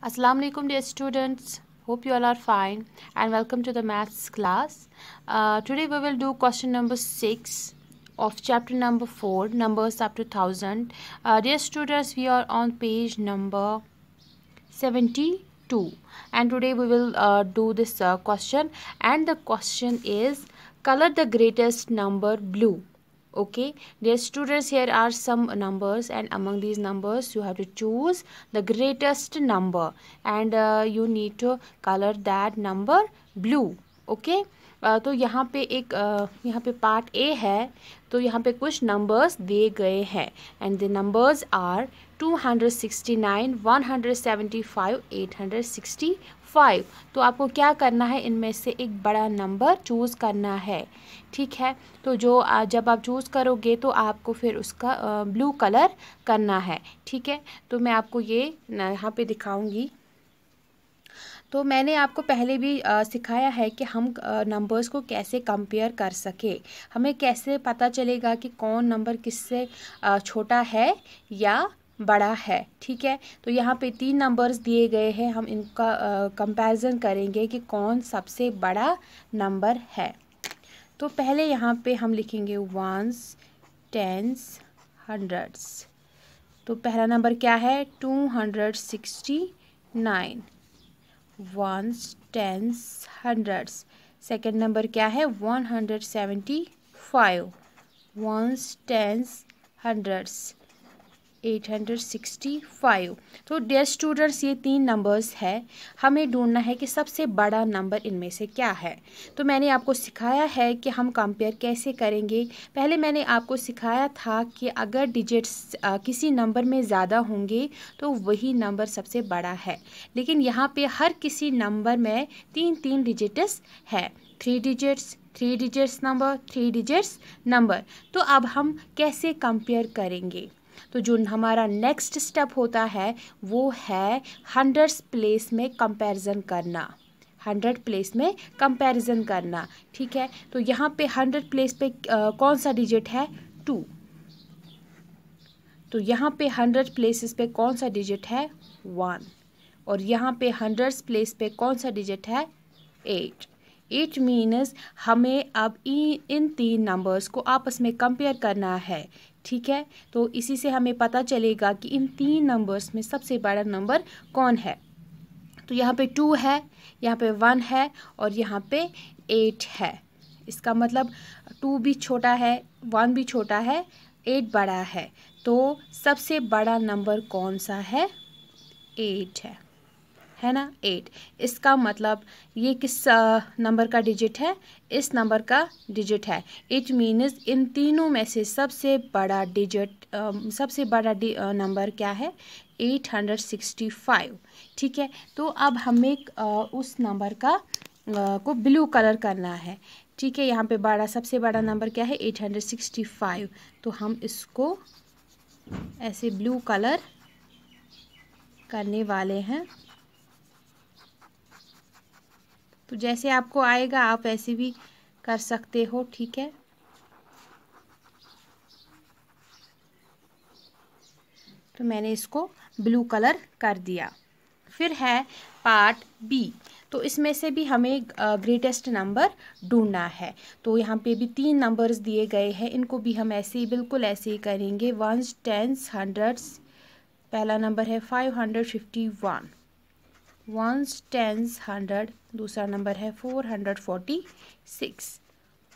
Assalamu alaikum dear students. Hope you all are fine and welcome to the maths class. Today we will do question number 6 of chapter number 4, numbers up to 1000. Dear students, we are on page number 72 and today we will do this question, and the question is color the greatest number blue. Okay, dear students, here are some numbers and among these numbers you have to choose the greatest number and you need to color that number blue. Okay, तो यहाँ पे part A है, तो यहाँ पे कुछ numbers दिए गए हैं एंड द नंबर्स आर 269, 175, 865. तो आपको क्या करना है, इनमें से एक बड़ा नंबर चूज़ करना है. ठीक है, तो जब आप चूज़ करोगे तो आपको फिर उसका ब्लू कलर करना है. ठीक है, तो मैं आपको ये यहाँ पे दिखाऊंगी. तो मैंने आपको पहले भी सिखाया है कि हम नंबर्स को कैसे कंपेयर कर सके. हमें कैसे पता चलेगा कि कौन नंबर किससे छोटा है या बड़ा है. ठीक है, तो यहाँ पे 3 नंबर्स दिए गए हैं, हम इनका कंपैरिजन करेंगे कि कौन सबसे बड़ा नंबर है. तो पहले यहाँ पे हम लिखेंगे वंस, टेंस, हंड्रेड्स. तो पहला नंबर क्या है 269, ones, tens, hundreds. Second number क्या है 175, वंस, टेंस, हंड्रेड्स, 865. तो डियर स्टूडेंट्स, ये 3 नंबर्स है, हमें ढूंढना है कि सबसे बड़ा नंबर इनमें से क्या है. तो मैंने आपको सिखाया है कि हम कंपेयर कैसे करेंगे. पहले मैंने आपको सिखाया था कि अगर डिजिट्स किसी नंबर में ज़्यादा होंगे तो वही नंबर सबसे बड़ा है, लेकिन यहाँ पे हर किसी नंबर में 3 डिजिट्स है. 3 डिजिट्स नंबर, 3 डिजिट्स नंबर. तो अब हम कैसे कंपेयर करेंगे, तो जो हमारा नेक्स्ट स्टेप होता है वो है 100 प्लेस में कंपैरिजन करना. 100 प्लेस में कंपैरिजन करना. ठीक है, तो यहाँ पे 100 प्लेस पे कौन सा डिजिट है 2. तो यहाँ पे 100 प्लेसेस पे कौन सा डिजिट है 1, और यहाँ पे 100 प्लेस पे कौन सा डिजिट है 8. इट मीन्स हमें अब इन 3 नंबर्स को आपस में कंपेयर करना है. ठीक है, तो इसी से हमें पता चलेगा कि इन 3 नंबर्स में सबसे बड़ा नंबर कौन है. तो यहाँ पे 2 है, यहाँ पे 1 है और यहाँ पे 8 है. इसका मतलब 2 भी छोटा है, 1 भी छोटा है, 8 बड़ा है. तो सबसे बड़ा नंबर कौन सा है 8 है ना 8. इसका मतलब ये किस नंबर का डिजिट है, इस नंबर का डिजिट है. इट मीन्स इन तीनों में से सबसे बड़ा नंबर क्या है 865. ठीक है, तो अब हमें उस नंबर को ब्लू कलर करना है. ठीक है, यहाँ पे सबसे बड़ा नंबर क्या है 865. तो हम इसको ऐसे ब्लू कलर करने वाले हैं. तो जैसे आपको आएगा आप ऐसे भी कर सकते हो. ठीक है, तो मैंने इसको ब्लू कलर कर दिया. फिर है पार्ट बी. तो इसमें से भी हमें ग्रेटेस्ट नंबर ढूंढना है. तो यहाँ पे भी 3 नंबर्स दिए गए हैं, इनको भी हम ऐसे ही बिल्कुल ऐसे ही करेंगे. Ones, tens, hundreds. पहला नंबर है 551, वंस, टेंस, 100. दूसरा नंबर है 446,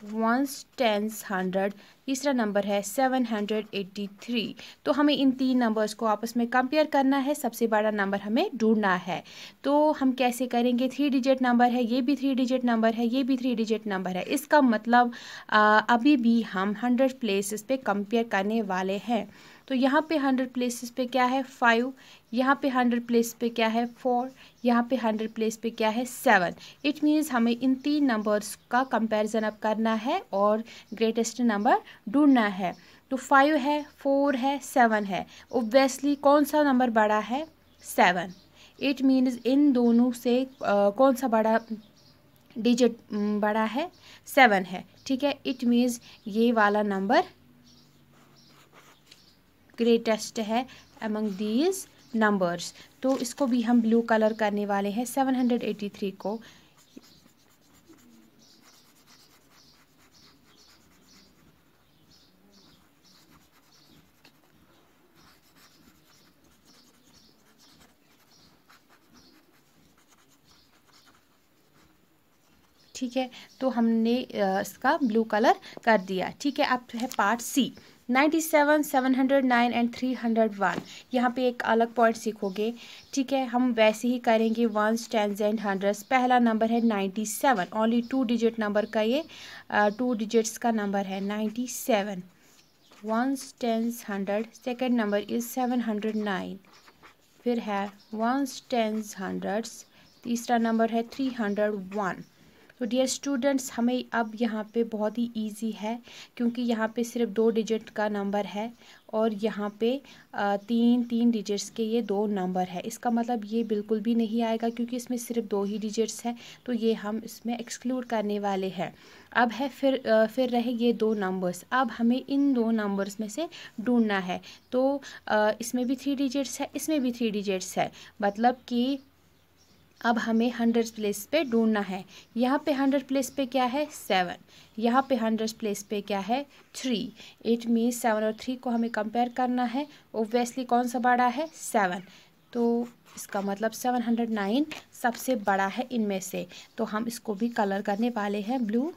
वंस, टेंस, 100. तीसरा नंबर है 783. तो हमें इन 3 नंबर्स को आपस में कंपेयर करना है, सबसे बड़ा नंबर हमें ढूंढना है. तो हम कैसे करेंगे, 3 डिजिट नंबर है, ये भी 3 डिजिट नंबर है, ये भी 3 डिजिट नंबर है. इसका मतलब अभी भी हम 100 प्लेसेस पे कंपेयर करने वाले हैं. तो यहाँ पे 100 प्लेसेस पे क्या है 5, यहाँ पे 100 प्लेस पे क्या है 4, यहाँ पे 100 प्लेस पे क्या है 7. इट मीन्स हमें इन 3 नंबर्स का कंपैरिजन अब करना है और ग्रेटेस्ट नंबर ढूंढना है. तो 5 है, 4 है, 7 है. ऑब्वियसली कौन सा नंबर बड़ा है 7. इट मीन्स इन दोनों से कौन सा बड़ा डिजिट बड़ा है 7 है. ठीक है, इट मीन्स ये वाला नंबर ग्रेटेस्ट है among these नंबर्स। तो इसको भी हम ब्लू कलर करने वाले हैं 783 को। ठीक है, तो हमने इसका ब्लू कलर कर दिया। ठीक है, अब है पार्ट सी। 97, 709 एंड 301। यहाँ पे एक अलग पॉइंट सीखोगे। ठीक है, हम वैसे ही करेंगे वंस, टेंस एंड हंड्रेड्स। पहला नंबर है 97, ओनली 2 डिजिट नंबर का ये 2 डिजिट्स का नंबर है 97। Ones, tens, hundred. Second number is 709। फिर है वंस, टेंस, हंड्रेड्स। तीसरा नंबर है 301। तो डियर स्टूडेंट्स, हमें अब यहाँ पे बहुत ही इजी है, क्योंकि यहाँ पे सिर्फ 2 डिजिट का नंबर है और यहाँ पे 3 डिजिट्स के ये 2 नंबर है। इसका मतलब ये बिल्कुल भी नहीं आएगा, क्योंकि इसमें सिर्फ 2 ही डिजिट्स है, तो ये हम इसमें एक्सक्लूड करने वाले हैं। अब है फिर रहे ये 2 नंबर्स। अब हमें इन 2 नंबर्स में से ढूंढना है। तो इसमें भी 3 डिजिट्स है, इसमें भी 3 डिजिट्स है, मतलब कि अब हमें 100 प्लेस पे ढूंढना है। यहाँ पे 100 प्लेस पे क्या है 7, यहाँ पे 100 प्लेस पे क्या है 3। इट मीन्स 7 और 3 को हमें कंपेयर करना है। ओब्वियसली कौन सा बड़ा है 7, तो इसका मतलब 709 सबसे बड़ा है इनमें से। तो हम इसको भी कलर करने वाले हैं ब्लू।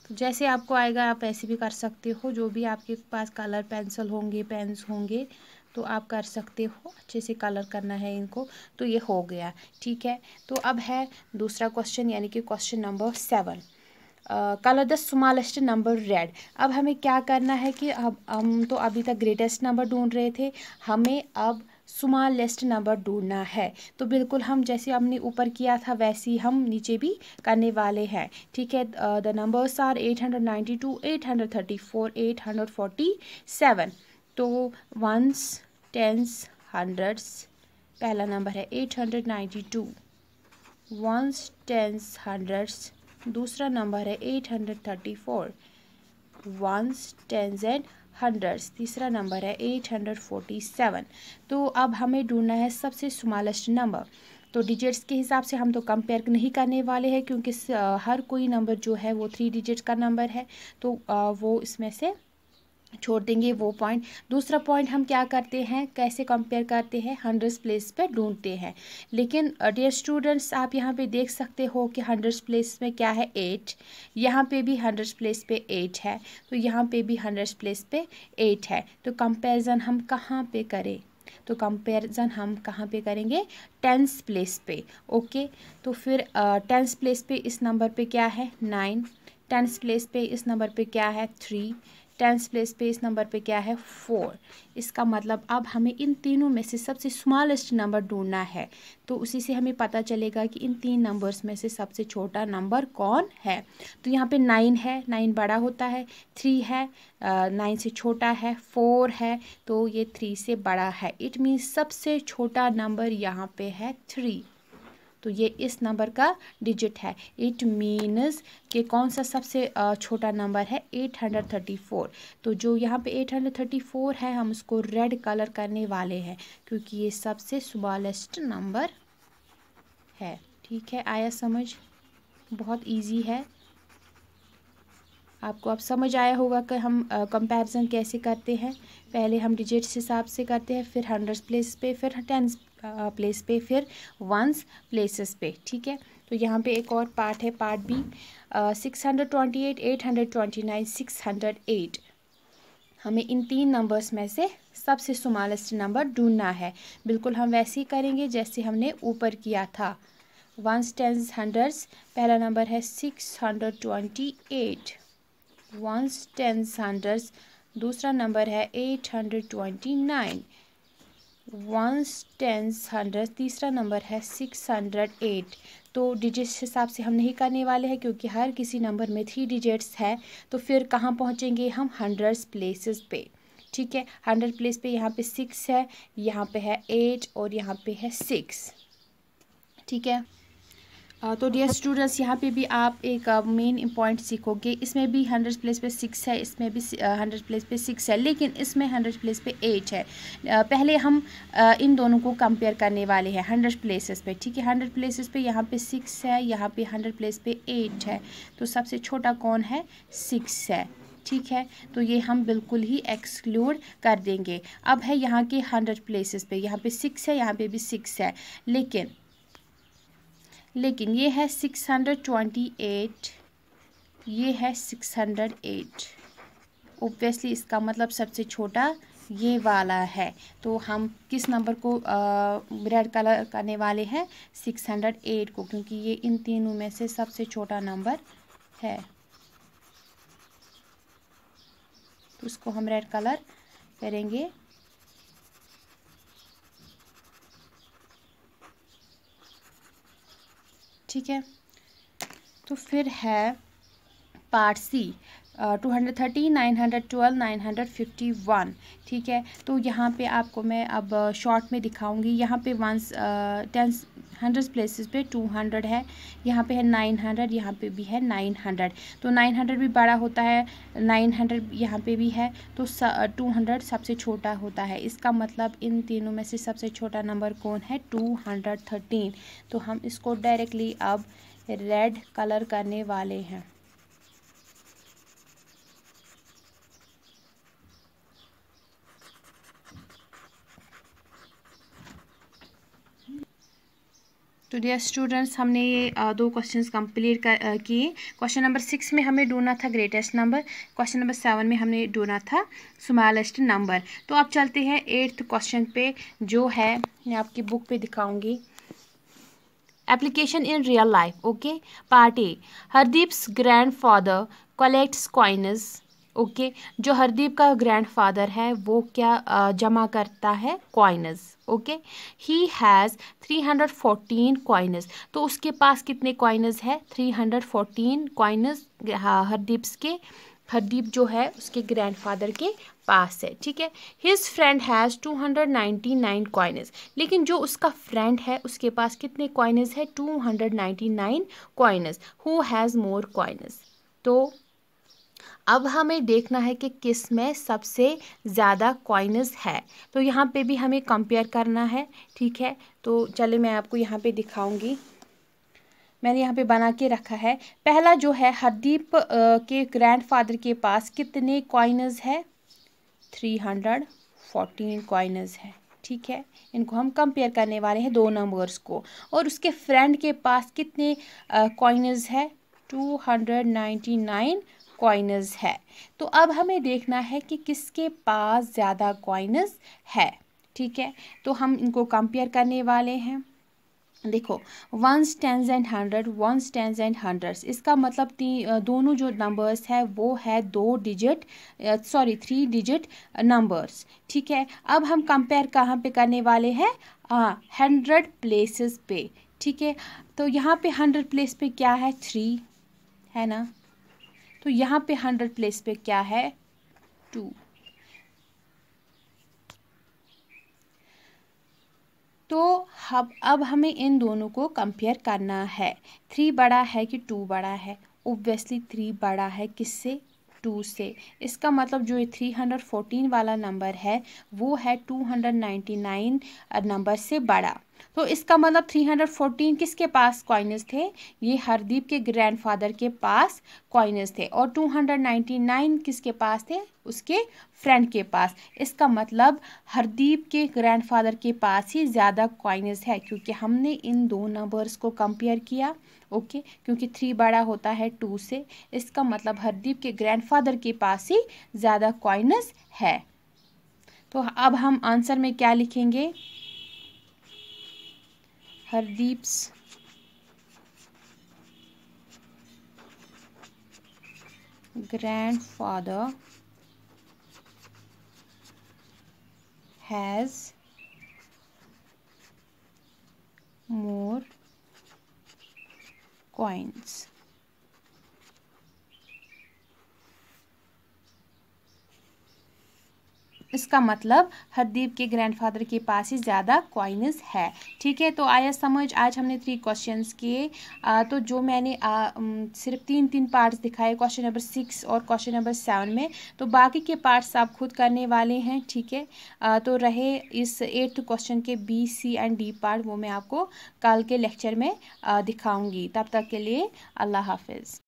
तो जैसे आपको आएगा आप ऐसे भी कर सकते हो, जो भी आपके पास कलर पेंसिल होंगे, पेन्स होंगे, तो आप कर सकते हो। अच्छे से कलर करना है इनको। तो ये हो गया। ठीक है, तो अब है दूसरा क्वेश्चन, यानी कि question number 7। Colour the smallest number red. अब हमें क्या करना है कि अब हम तो अभी तक ग्रेटेस्ट नंबर ढूंढ रहे थे, हमें अब स्मॉलेस्ट नंबर ढूंढना है। तो बिल्कुल हम जैसे हमने ऊपर किया था वैसे ही हम नीचे भी करने वाले हैं। ठीक है, द नंबर्स आर 892, 834, 847। तो वंस, टेंस, हंड्रेड्स। पहला नंबर है 892, वंस, टेंस, हंड्रेड्स। दूसरा नंबर है 834, वंस, टेंस एंड हंड्रेड्स। तीसरा नंबर है 847। तो अब हमें ढूंढना है सबसे स्मॉलेस्ट नंबर। तो डिजिट्स के हिसाब से हम तो कंपेयर नहीं करने वाले हैं, क्योंकि हर कोई नंबर जो है वो 3 डिजिट्स का नंबर है, तो वो इसमें से छोड़ देंगे वो पॉइंट। दूसरा पॉइंट हम क्या करते हैं, कैसे कंपेयर करते हैं, 100 प्लेस पे ढूंढते हैं। लेकिन डियर स्टूडेंट्स, आप यहाँ पे देख सकते हो कि 100 प्लेस में क्या है 8, यहाँ पे भी 100 प्लेस पे 8 है, तो यहाँ पे भी 100 प्लेस पे 8 है। तो कंपैरिजन हम कहाँ पे करें, तो कंपैरिजन हम कहाँ पे करेंगे, 10th प्लेस पे। ओके, तो फिर 10th प्लेस पे इस नंबर पे क्या है 9, 10th प्लेस पे इस नंबर पे क्या है 3, 10th प्लेस पे इस नंबर पे क्या है 4। इसका मतलब अब हमें इन तीनों में से सबसे स्मॉलेस्ट नंबर ढूंढना है। तो उसी से हमें पता चलेगा कि इन 3 नंबर्स में से सबसे छोटा नंबर कौन है। तो यहाँ पे 9 है, 9 बड़ा होता है, 3 है 9 से छोटा है, 4 है तो ये 3 से बड़ा है। इट मीन्स सबसे छोटा नंबर यहाँ पे है 3। तो ये इस नंबर का डिजिट है। इट मीन्स कि कौन सा सबसे छोटा नंबर है 834। तो जो यहाँ पे 834 है हम उसको रेड कलर करने वाले हैं, क्योंकि ये सबसे स्मॉलेस्ट नंबर है। ठीक है, आया समझ, बहुत इजी है। आपको अब समझ आया होगा कि हम कंपैरिजन कैसे करते हैं। पहले हम डिजिट्स हिसाब से करते हैं, फिर 100 प्लेस पे, फिर 10 प्लेस पे, फिर वंस प्लेसेस पे। ठीक है, तो यहाँ पे एक और पार्ट है, पार्ट बी। 628, 829, 608। हमें इन 3 नंबर्स में से सबसे स्मॉलेस्ट नंबर ढूंढना है। बिल्कुल हम वैसे ही करेंगे जैसे हमने ऊपर किया था। Ones, tens, hundreds. पहला नंबर है 628, वंस, टेंस, हंड्रेड्स। दूसरा नंबर है 829, वंस, टेंस, हंड्रेड। तीसरा नंबर है 608। तो डिजिट्स हिसाब से हम नहीं करने वाले हैं, क्योंकि हर किसी नंबर में 3 डिजिट्स है। तो फिर कहाँ पहुँचेंगे हम 100 प्लेसेस पे। ठीक है, 100 प्लेस पे यहाँ पे 6 है, यहाँ पे है 8 और यहाँ पे है 6। ठीक है, तो डियर स्टूडेंट्स, यहाँ पे भी आप एक मेन पॉइंट सीखोगे। इसमें भी 100 प्लेस पे 6 है, इसमें भी 100 प्लेस पे 6 है, लेकिन इसमें 100 प्लेस पे 8 है। पहले हम इन दोनों को कंपेयर करने वाले हैं 100 प्लेसेस पे। ठीक है, 100 प्लेसेस पे यहाँ पे 6 है, यहाँ पे 100 प्लेस पे 8 है। तो सबसे छोटा कौन है? 6 है। ठीक है, तो ये हम बिल्कुल ही एक्सक्लूड कर देंगे। अब है यहाँ के 100 प्लेसेस पे, यहाँ पे 6 है, यहाँ पे भी 6 है, लेकिन ये है 628, ये है 608। ऑब्वियसली इसका मतलब सबसे छोटा ये वाला है। तो हम किस नंबर को रेड कलर करने वाले हैं? 608 को, क्योंकि ये इन तीनों में से सबसे छोटा नंबर है। तो उसको हम रेड कलर करेंगे। ठीक है, तो फिर है पार्ट सी, 230, 912, 951। ठीक है, तो यहाँ पे आपको मैं अब शॉर्ट में दिखाऊंगी। यहाँ पे 100 प्लेसेस पे 200 है, यहाँ पे है 900, यहाँ पे भी है 900। तो 900 भी बड़ा होता है, 900 यहाँ पे भी है, तो 200 सबसे छोटा होता है। इसका मतलब इन तीनों में से सबसे छोटा नंबर कौन है? 213। तो हम इसको डायरेक्टली अब रेड कलर करने वाले हैं। तो डियर स्टूडेंट्स, हमने ये दो क्वेश्चंस कंप्लीट किए। क्वेश्चन नंबर 6 में हमें ढूंढना था ग्रेटेस्ट नंबर, क्वेश्चन नंबर 7 में हमने ढूंढना था स्मॉलेस्ट नंबर। तो अब चलते हैं 8th क्वेश्चन पे, जो है मैं आपकी बुक पे दिखाऊंगी। Application in real life. Okay, part A, Hardeep's grandfather collects coins. Okay, जो हरदीप का ग्रैंडफादर है वो क्या जमा करता है? Coins. Okay, he has 314 coins. तो उसके पास कितने कॉइन्स है? 314 कॉइन्स हरदीप जो है उसके ग्रैंडफादर के पास है। ठीक है, हिज फ्रेंड हैज़ 299 कॉइन्स। लेकिन जो उसका फ्रेंड है उसके पास कितने कॉइन्स है? 299 coins. Who has more coins? तो अब हमें देखना है कि किस में सबसे ज़्यादा कॉइन्स है। तो यहाँ पे भी हमें कंपेयर करना है। ठीक है, तो चलिए मैं आपको यहाँ पे दिखाऊंगी। मैंने यहाँ पे बना के रखा है। पहला जो है, हरदीप के ग्रैंडफादर के पास कितने कॉइन्स है? 314 कॉइन्स है। ठीक है, इनको हम कंपेयर करने वाले हैं दो नंबर्स को। और उसके फ्रेंड के पास कितने कॉइन्स है? 299 कॉइन्स है। तो अब हमें देखना है कि किसके पास ज़्यादा कॉइन्स है। ठीक है, तो हम इनको कंपेयर करने वाले हैं। देखो, ones, tens and hundred, ones, tens and hundreds, इसका मतलब दोनों जो नंबर्स है वो है 3 डिजिट नंबर्स। ठीक है, अब हम कंपेयर कहाँ पे करने वाले हैं? 100 प्लेसेस पे। ठीक है, तो यहाँ पे 100 प्लेस पे क्या है? 3 है ना। तो यहाँ पे 100 प्लेस पे क्या है? 2। तो अब हमें इन दोनों को कंपेयर करना है। 3 बड़ा है कि 2 बड़ा है? ऑब्वियसली 3 बड़ा है, किससे? 2 से। इसका मतलब जो ये 314 वाला नंबर है वो है 299 नंबर से बड़ा। तो इसका मतलब 314 किसके पास कॉइन्स थे? ये हरदीप के ग्रैंडफादर के पास कॉइन्स थे। और 299 किसके पास थे? उसके फ्रेंड के पास। इसका मतलब हरदीप के ग्रैंडफादर के पास ही ज़्यादा कॉइन्स है, क्योंकि हमने इन दो नंबर्स को कंपेयर किया। ओके, क्योंकि 3 बड़ा होता है 2 से। इसका मतलब हरदीप के ग्रैंडफादर के पास ही ज़्यादा कॉइन्स है। तो अब हम आंसर में क्या लिखेंगे? हरदीप्स grandfather has more coins. इसका मतलब हरदीप के ग्रैंडफादर के पास ही ज़्यादा कॉइन्स है। ठीक है, तो आया समझ। आज हमने 3 क्वेश्चंस किए। तो जो मैंने सिर्फ 3 पार्ट्स दिखाए क्वेश्चन नंबर 6 और क्वेश्चन नंबर 7 में, तो बाकी के पार्ट्स आप खुद करने वाले हैं। ठीक है, तो रहे इस 8th क्वेश्चन के B, C and D part, वो मैं आपको कल के लेक्चर में दिखाऊंगी। तब तक के लिए अल्लाह हाफिज़।